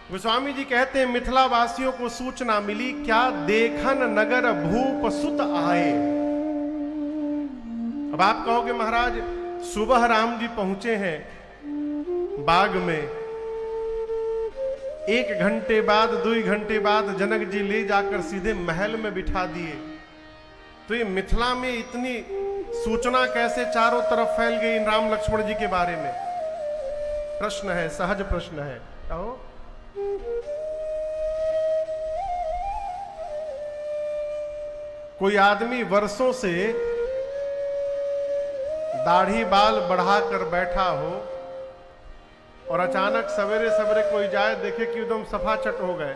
गोस्वामी जी कहते हैं मिथिला वासियों को सूचना मिली, क्या देखन नगर भूप सुत आए। अब आप कहोगे महाराज सुबह राम जी पहुंचे हैं बाग में, 1 घंटे बाद 2 घंटे बाद जनक जी ले जाकर सीधे महल में बिठा दिए, तो ये मिथिला में इतनी सूचना कैसे चारों तरफ फैल गई इन राम लक्ष्मण जी के बारे में? प्रश्न है, सहज प्रश्न है। कहो कोई आदमी वर्षों से दाढ़ी बाल बढ़ाकर बैठा हो और अचानक सवेरे सवेरे कोई जाए देखे कि एकदम सफा चट हो गए,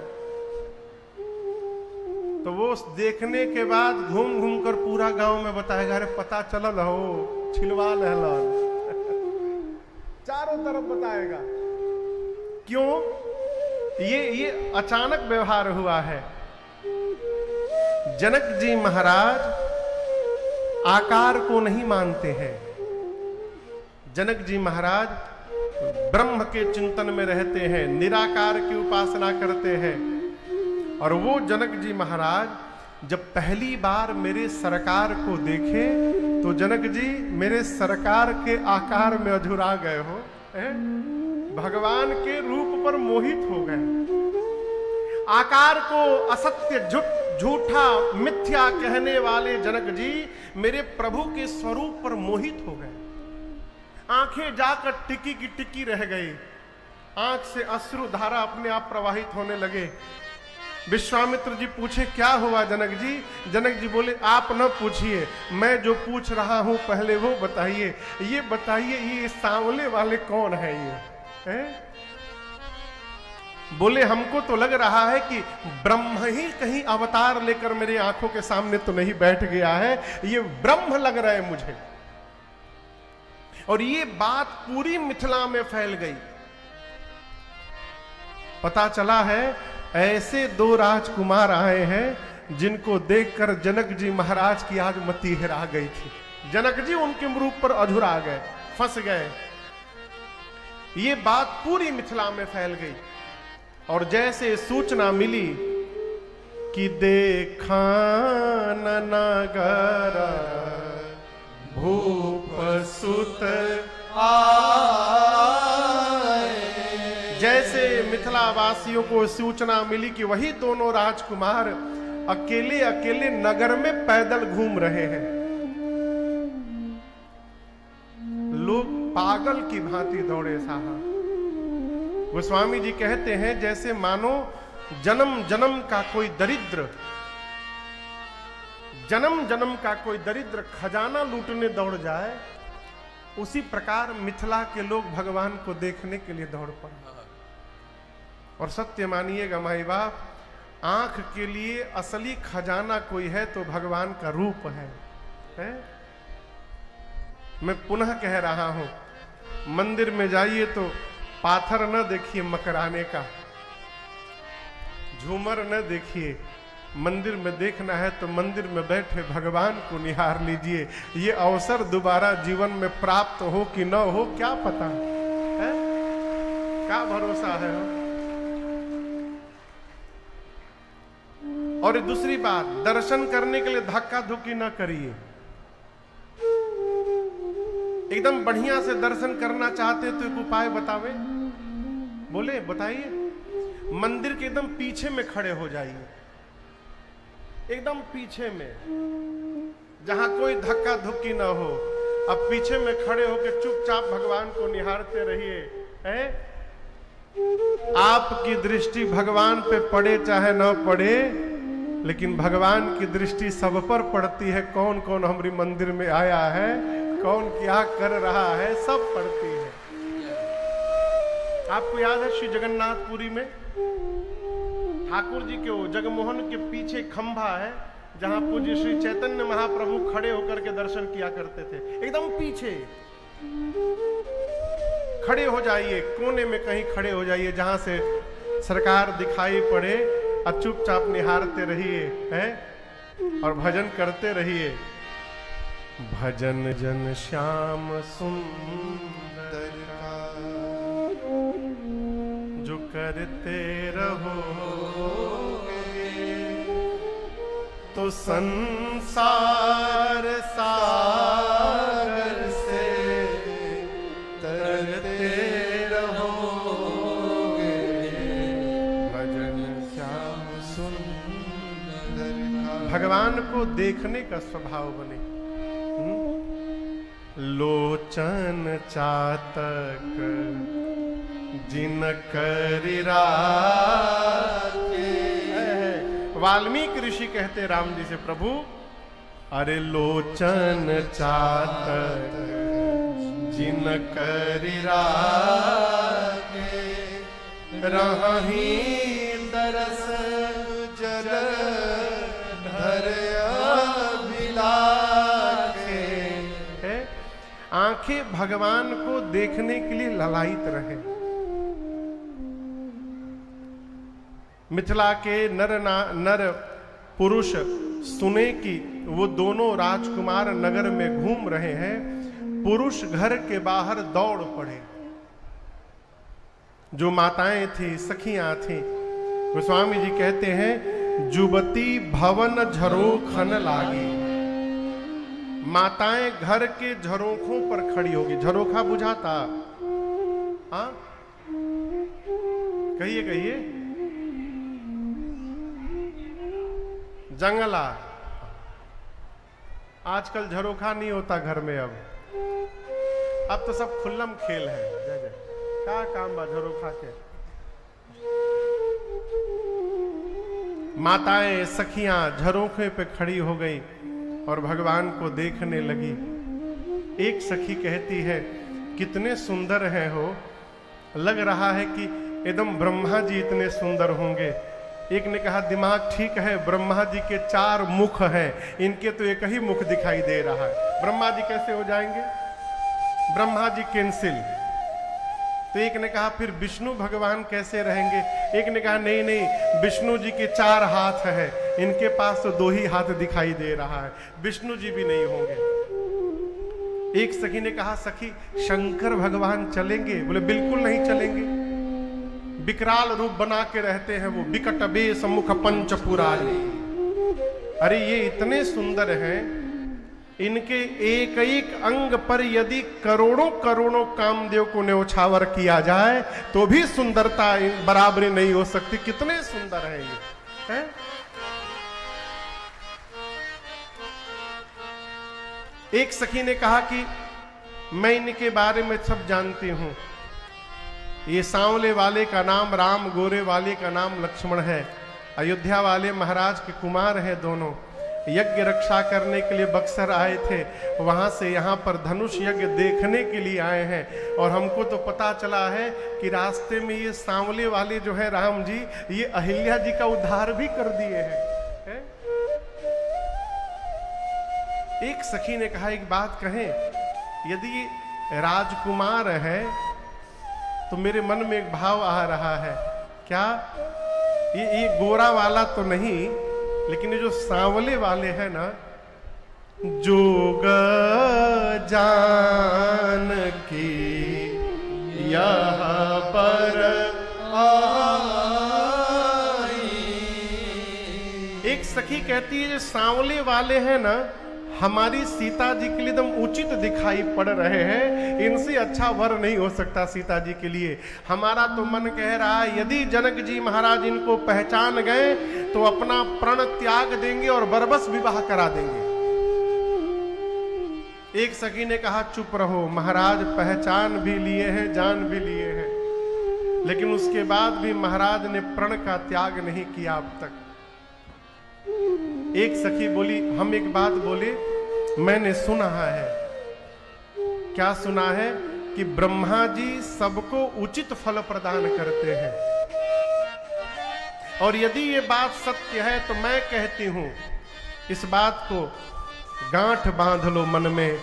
तो वो देखने के बाद घूम घूम कर पूरा गांव में बताएगा, अरे पता चलल हो छिलवा लहलन चारों तरफ बताएगा। क्यों? ये अचानक व्यवहार हुआ है। जनक जी महाराज आकार को नहीं मानते हैं। जनक जी महाराज ब्रह्म के चिंतन में रहते हैं, निराकार की उपासना करते हैं। और वो जनक जी महाराज जब पहली बार मेरे सरकार को देखे तो जनक जी मेरे सरकार के आकार में अधुरा गए हो, भगवान के रूप पर मोहित हो गए। आकार को असत्य झूठा मिथ्या कहने वाले जनक जी मेरे प्रभु के स्वरूप पर मोहित हो गए। आंखें जाकर टिकी की टिकी रह गई, आंख से अश्रु धारा अपने आप प्रवाहित होने लगे। विश्वामित्र जी पूछे क्या हुआ जनक जी? जनक जी बोले आप न पूछिए, मैं जो पूछ रहा हूं पहले वो बताइए। ये बताइए ये सांवले वाले कौन है ये है? बोले हमको तो लग रहा है कि ब्रह्म ही कहीं अवतार लेकर मेरे आंखों के सामने तो नहीं बैठ गया है, ये ब्रह्म लग रहा है मुझे। और ये बात पूरी मिथिला में फैल गई। पता चला है ऐसे 2 राजकुमार आए हैं जिनको देखकर जनक जी महाराज की आज मति हिरा गई थी। जनक जी उनके रूप पर अधुरा गए, फंस गए। ये बात पूरी मिथिला में फैल गई। और जैसे सूचना मिली कि देखान नगर भूप सुत आए, जैसे मिथिला वासियों को सूचना मिली कि वही दोनों राजकुमार अकेले अकेले नगर में पैदल घूम रहे हैं, लोग पागल की भांति दौड़े साहब। गोस्वामी जी कहते हैं जैसे मानो जन्म जन्म का कोई दरिद्र, जन्म जन्म का कोई दरिद्र खजाना लूटने दौड़ जाए, उसी प्रकार मिथिला के लोग भगवान को देखने के लिए दौड़ पड़े। और सत्य मानिएगा माई बाप, आंख के लिए असली खजाना कोई है तो भगवान का रूप है? मैं पुनः कह रहा हूं, मंदिर में जाइए तो पाथर न देखिए मकराने का, झूमर न देखिए। मंदिर में देखना है तो मंदिर में बैठे भगवान को निहार लीजिए। ये अवसर दोबारा जीवन में प्राप्त हो कि न हो क्या पता है? क्या भरोसा है? और दूसरी बात, दर्शन करने के लिए धक्का धुक्की न करिए। एकदम बढ़िया से दर्शन करना चाहते तो एक उपाय बतावे, बोले बताइए। मंदिर के एकदम पीछे में खड़े हो जाइए, एकदम पीछे में जहां कोई धक्का धुक्की ना हो। अब पीछे में खड़े होकर चुपचाप भगवान को निहारते रहिए। आपकी दृष्टि भगवान पे पड़े चाहे ना पड़े, लेकिन भगवान की दृष्टि सब पर पड़ती है। कौन कौन हमारी मंदिर में आया है, कौन क्या कर रहा है, सब पड़ती है। आपको याद है श्री जगन्नाथपुरी में ठाकुर जी के जगमोहन के पीछे खंभा है जहां पूज्य श्री चैतन्य महाप्रभु खड़े होकर के दर्शन किया करते थे। एकदम पीछे खड़े हो जाइए, कोने में कहीं खड़े हो जाइए जहां से सरकार दिखाई पड़े, और चुपचाप निहारते रहिए हैं और भजन करते रहिए। भजन जन श्याम सुंदर का, जो करते रहोगे तो संसार सागर से तरते रहोगे। भजन श्याम सुंदर। भगवान को देखने का स्वभाव बने। लोचन चातक जिन करि राखे। वाल्मीकि ऋषि कहते राम जी से, प्रभु अरे लोचन चातक जिन करि राखे रहहि दरस जल धर अभिलाखे। आंखें भगवान को देखने के लिए ललायित रहे। मिथिला के नर पुरुष सुने कि वो दोनों राजकुमार नगर में घूम रहे हैं। पुरुष घर के बाहर दौड़ पड़े। जो माताएं थी, सखियां थी, गोस्वामी जी कहते हैं जुबती भवन झरोखन लागी। माताएं घर के झरोखों पर खड़ी होगी। झरोखा बुझाता? हाँ, कहिए कहिए। जंगला। आजकल झरोखा नहीं होता घर में। अब तो सब खुल्लम खेल है। जय जय। क्या काम बा झरोखा के? माताएं सखियां झरोखे पे खड़ी हो गई और भगवान को देखने लगी। एक सखी कहती है, कितने सुंदर हैं हो, लग रहा है कि एकदम ब्रह्मा जी इतने सुंदर होंगे। एक ने कहा, दिमाग ठीक है, ब्रह्मा जी के 4 मुख हैं, इनके तो एक ही मुख दिखाई दे रहा है। ब्रह्मा जी कैसे हो जाएंगे? ब्रह्मा जी कैंसिल। तो एक ने कहा, फिर विष्णु भगवान कैसे रहेंगे? एक ने कहा, नहीं नहीं, विष्णु जी के 4 हाथ है, इनके पास तो 2 ही हाथ दिखाई दे रहा है, विष्णु जी भी नहीं होंगे। एक सखी ने कहा, सखी शंकर भगवान चलेंगे? बोले बिल्कुल नहीं चलेंगे। विकराल रूप बना के रहते हैं वो, विकट बेश मुख पंच पुरारी। अरे ये इतने सुंदर हैं, इनके एक एक अंग पर यदि करोड़ों करोड़ों कामदेव को न्योछावर किया जाए तो भी सुंदरता बराबरी नहीं हो सकती। कितने सुंदर है ये, है? एक सखी ने कहा कि मैं इनके बारे में सब जानती हूं। ये सांवले वाले का नाम राम, गोरे वाले का नाम लक्ष्मण है। अयोध्या वाले महाराज के कुमार हैं दोनों। यज्ञ रक्षा करने के लिए बक्सर आए थे, वहां से यहाँ पर धनुष यज्ञ देखने के लिए आए हैं। और हमको तो पता चला है कि रास्ते में ये सांवले वाले जो है राम जी, ये अहिल्या जी का उद्धार भी कर दिए हैं। एक सखी ने कहा, एक बात कहें, यदि राजकुमार है तो मेरे मन में एक भाव आ रहा है। क्या ये गोरा वाला तो नहीं, लेकिन ये जो सांवले वाले हैं ना, जोग जान की यहाँ पर आई। एक सखी कहती है, जो सांवले वाले हैं ना, हमारी सीता जी के लिए एकदम उचित दिखाई पड़ रहे हैं। इनसे अच्छा वर नहीं हो सकता सीता जी के लिए। हमारा तो मन कह रहा है, यदि जनक जी महाराज इनको पहचान गए तो अपना प्रण त्याग देंगे और बरबस विवाह करा देंगे। एक सखी ने कहा, चुप रहो महाराज, पहचान भी लिए हैं, जान भी लिए हैं, लेकिन उसके बाद भी महाराज ने प्रण का त्याग नहीं किया अब तक। एक सखी बोली, हम एक बात बोले, मैंने सुना है। क्या सुना है? कि ब्रह्मा जी सबको उचित फल प्रदान करते हैं। और यदि ये बात सत्य है तो मैं कहती हूं, इस बात को गांठ बांध लो मन में,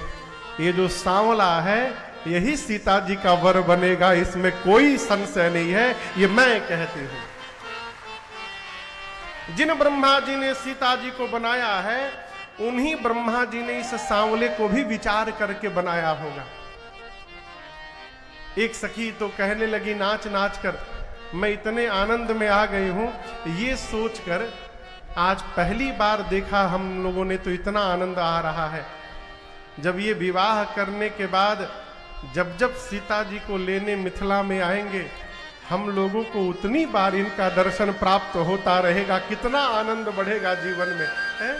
ये जो सांवला है यही सीता जी का वर बनेगा, इसमें कोई संशय नहीं है। ये मैं कहती हूं। जिन ब्रह्मा जी ने सीता जी को बनाया है, उन्हीं ब्रह्मा जी ने इस सांवले को भी विचार करके बनाया होगा। एक सखी तो कहने लगी नाच नाच कर, मैं इतने आनंद में आ गई हूं, ये सोचकर आज पहली बार देखा हम लोगों ने तो इतना आनंद आ रहा है। जब ये विवाह करने के बाद जब जब सीता जी को लेने मिथिला में आएंगे, हम लोगों को उतनी बार इनका दर्शन प्राप्त होता रहेगा, कितना आनंद बढ़ेगा जीवन में, है?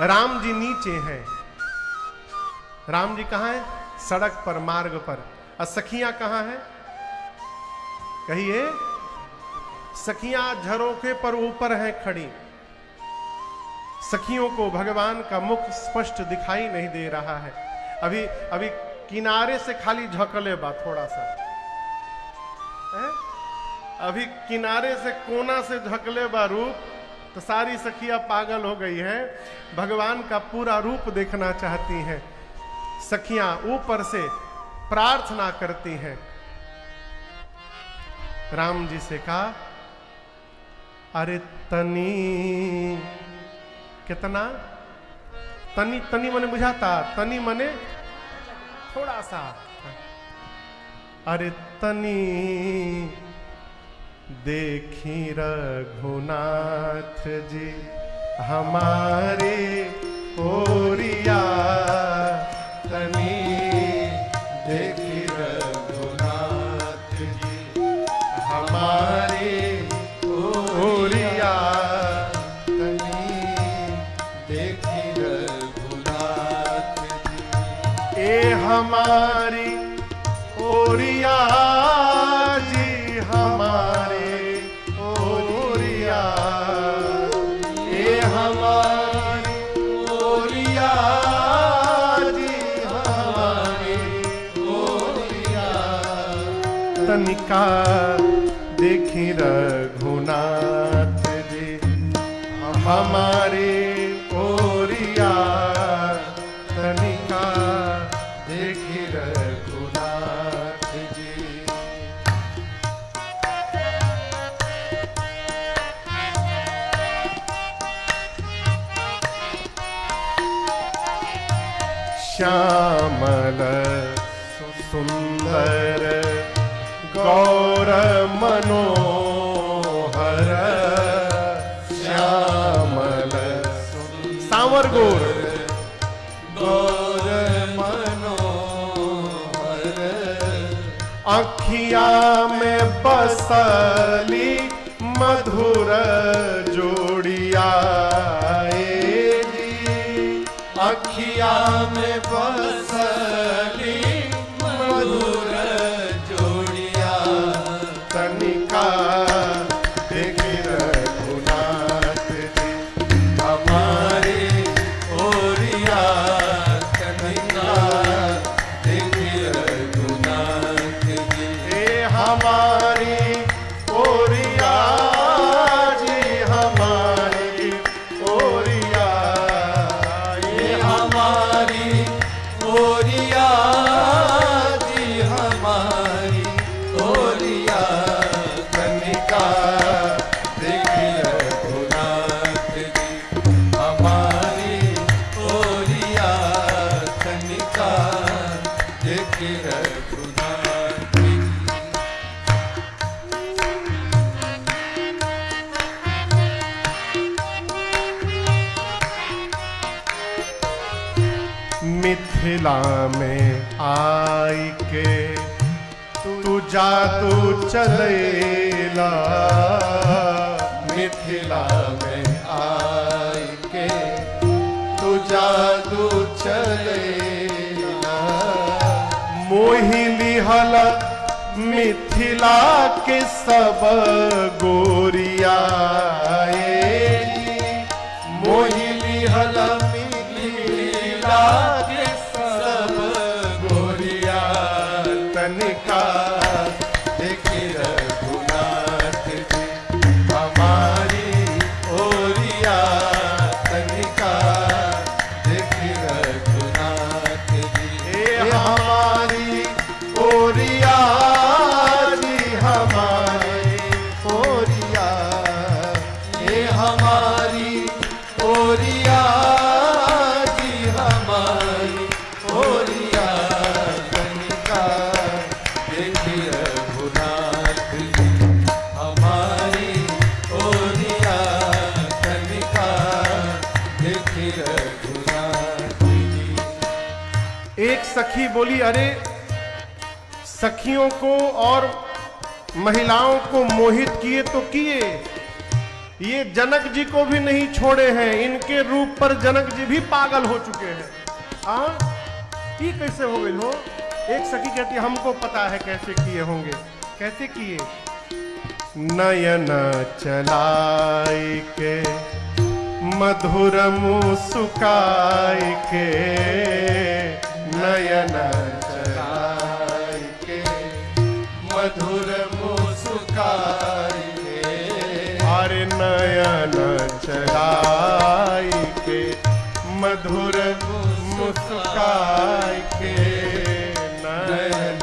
राम जी नीचे हैं। राम जी कहां हैं? सड़क पर, मार्ग पर। और सखियां कहां हैं? कहिए। सखियां झरोखे पर ऊपर हैं खड़ी। सखियों को भगवान का मुख स्पष्ट दिखाई नहीं दे रहा है। अभी किनारे से खाली झकले बा थोड़ा सा, है? अभी किनारे से कोना से झकले बा रूप, तो सारी सखियां पागल हो गई हैं, भगवान का पूरा रूप देखना चाहती हैं। सखियां ऊपर से प्रार्थना करती हैं। राम जी से कहा, अरे तनी, कितना? तनी, तनी मने बुझाता, तनी मने थोड़ा सा। अरे तनी देखी रघुनाथ जी हमारे ओरिया, तनी देखी रघुनाथ जी हमारे ओरिया, तनी देखी रघुनाथ जी ए हमारी ओरिया जी, हमारे ओरिया, ए हमारी ओरिया जी, हमारे ओरिया, तनिका देखी रघुनाथ जी हमारे ओरिया, तनिका देखी रघुनाथ जी। श्यामल सुंदर गौर मनोहर, श्यामल सांवर गौर, गौर मनोहर, अखिया में बसली मधुर जोड़िया, अखिया में बसली मधुर जोड़िया, तनिका देखी रघुनाथ जी हमारे ओरिया, तनिका देखी रघुनाथ जी ए हमारी ओरिया जी, हमारी ओरिया, हमारी ओरिया जी, हमारी ओरिया, कनिका देखी रघुनाथ जी हमारी ओरिया, कनिका देखी रघुनाथ जी। मिथिला में आई के तू जादू चलेला, मिथिला में आई के तू जादू चलेला, मोहि लिहल मिथिला के सब गोरिया, मोहि लिहल मिथिला के सब गोरिया, तनिका देखी रघुनाथ जी हमारी ओरिया, तनिका देखी रघुनाथ जी ए हमारी ओरिया जी, हमारी ओरिया, ए हमारी ओरिया जी, हमारी ओरिया, तनिका सखी बोली, अरे सखियों को और महिलाओं को मोहित किए तो किए, ये जनक जी को भी नहीं छोड़े हैं, इनके रूप पर जनक जी भी पागल हो चुके हैं। ये कैसे हो गई हो? एक सखी कहती है हमको पता है कैसे किए होंगे। कैसे किए? नयन चलाई के मधुर मुस्काई के, नयन चलाई के मधुर मुस्काई के, अरे नयन चलाई के मधुर मुस्काई के, नयन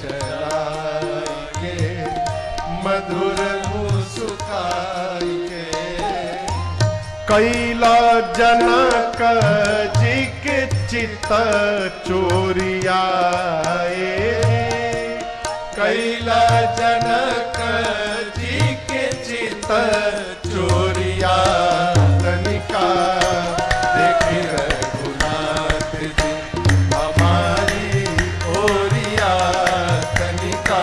चलाई के मधुर मुस्काई के, कैला जनक जी के चित्त चोरिया, कैला जनक जी के चित्त चोरिया, तनिका देख रघुनाथ जी हमारी ओरिया, तनिका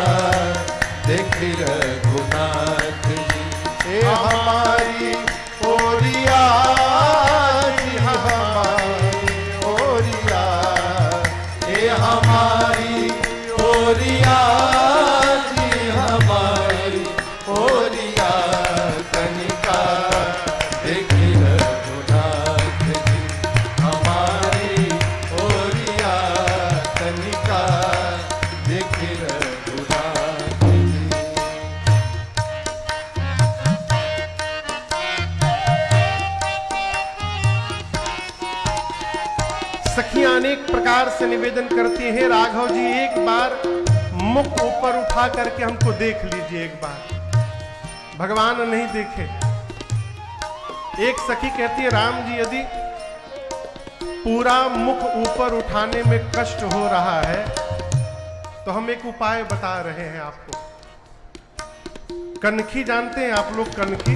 देख रघुनाथ जी हमारी ओरिया, हमारी ओरिया, हमारी ओरिया जी हमारी ओरिया, तनिका देख रघुनाथ जी हमारी ओरिया, तनिका देख रघुनाथ जी। सखियां अनेक प्रकार से निवेदन करती हैं, राघव जी एक बार मुख ऊपर उठा करके हमको देख लीजिए एक बार। भगवान नहीं देखे। एक सखी कहती है राम जी यदि पूरा मुख ऊपर उठाने में कष्ट हो रहा है तो हम एक उपाय बता रहे हैं आपको। कनखी जानते हैं आप लोग? कनखी,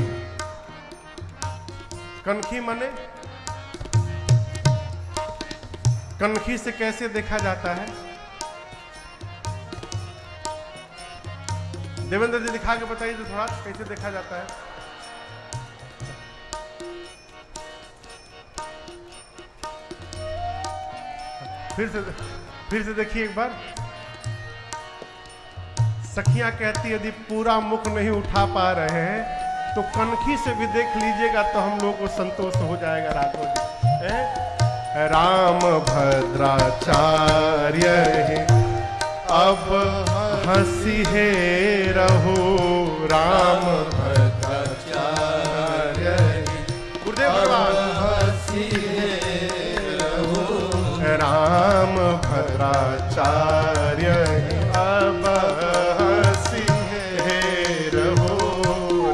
कनखी माने कनखी से कैसे देखा जाता है? देवेंद्र जी दिखा के बताइए तो थोड़ा कैसे देखा जाता है। फिर से देखिए एक बार। सखियां कहती यदि पूरा मुख नहीं उठा पा रहे हैं तो कनखी से भी देख लीजिएगा तो हम लोग को संतोष हो जाएगा। राघव जी राम भद्राचार्य अब हंसी है रहो, राम भद्राचार्य गुरुदेव भगवान हंसी है रहो, राम भद्राचार्य अब हंसी है रहो,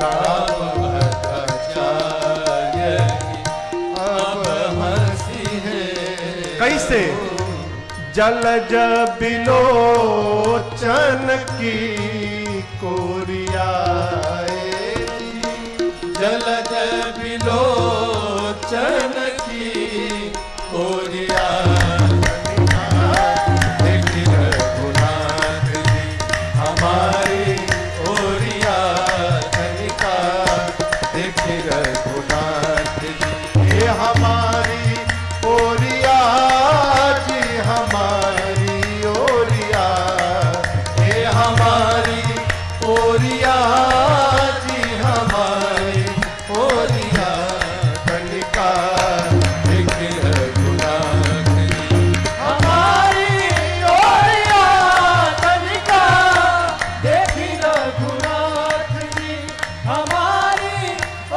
राम भद्राचार्य अब हंसी है। कैसे? जलज बिलोचन की कोरियाए, जलज बिलोचन की कोरिया, देख रघुनाथ जी हमारी ओरिया, तनिका देख रघुनाथ जी ये हमारी ओरिया जी हमारी ओरिया, ये हमारी ओरिया जी हमारी ओरिया, तनिका देख रघुनाथ जी हमारी ओरिया, तनिका देख रघुनाथ जी हमारी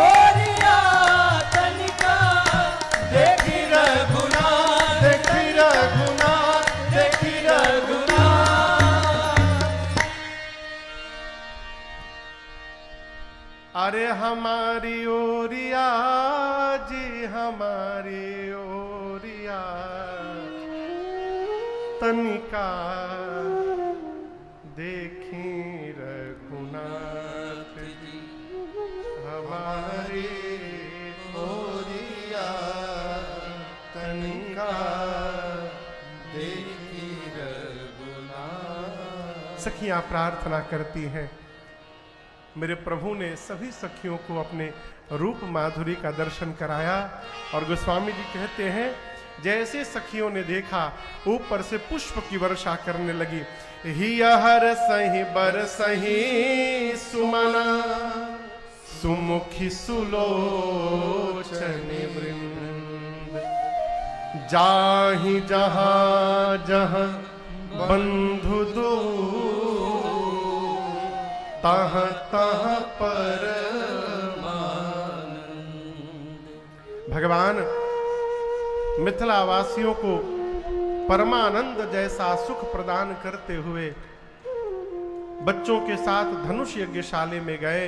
ओरिया, तनिका देख रघुनाथ, देख रघुनाथ, देख रघुनाथ। अरे हमारी ओरिया जी हमारी ओरिया, तनिका देखी रघुनाथ जी हमारी ओरिया, तनिका देखी सखियां प्रार्थना करती हैं। मेरे प्रभु ने सभी सखियों को अपने रूप माधुरी का दर्शन कराया और गोस्वामी जी कहते हैं जैसे सखियों ने देखा ऊपर से पुष्प की वर्षा करने लगी। हिया हर सही बर सही सुमना सुमुखी सुलोचन वृंद जाहि जहां जहां बंधु दो तह तह परमानंद। भगवान मिथिला वासियों को परमानंद जैसा सुख प्रदान करते हुए बच्चों के साथ धनुष यज्ञशाला में गए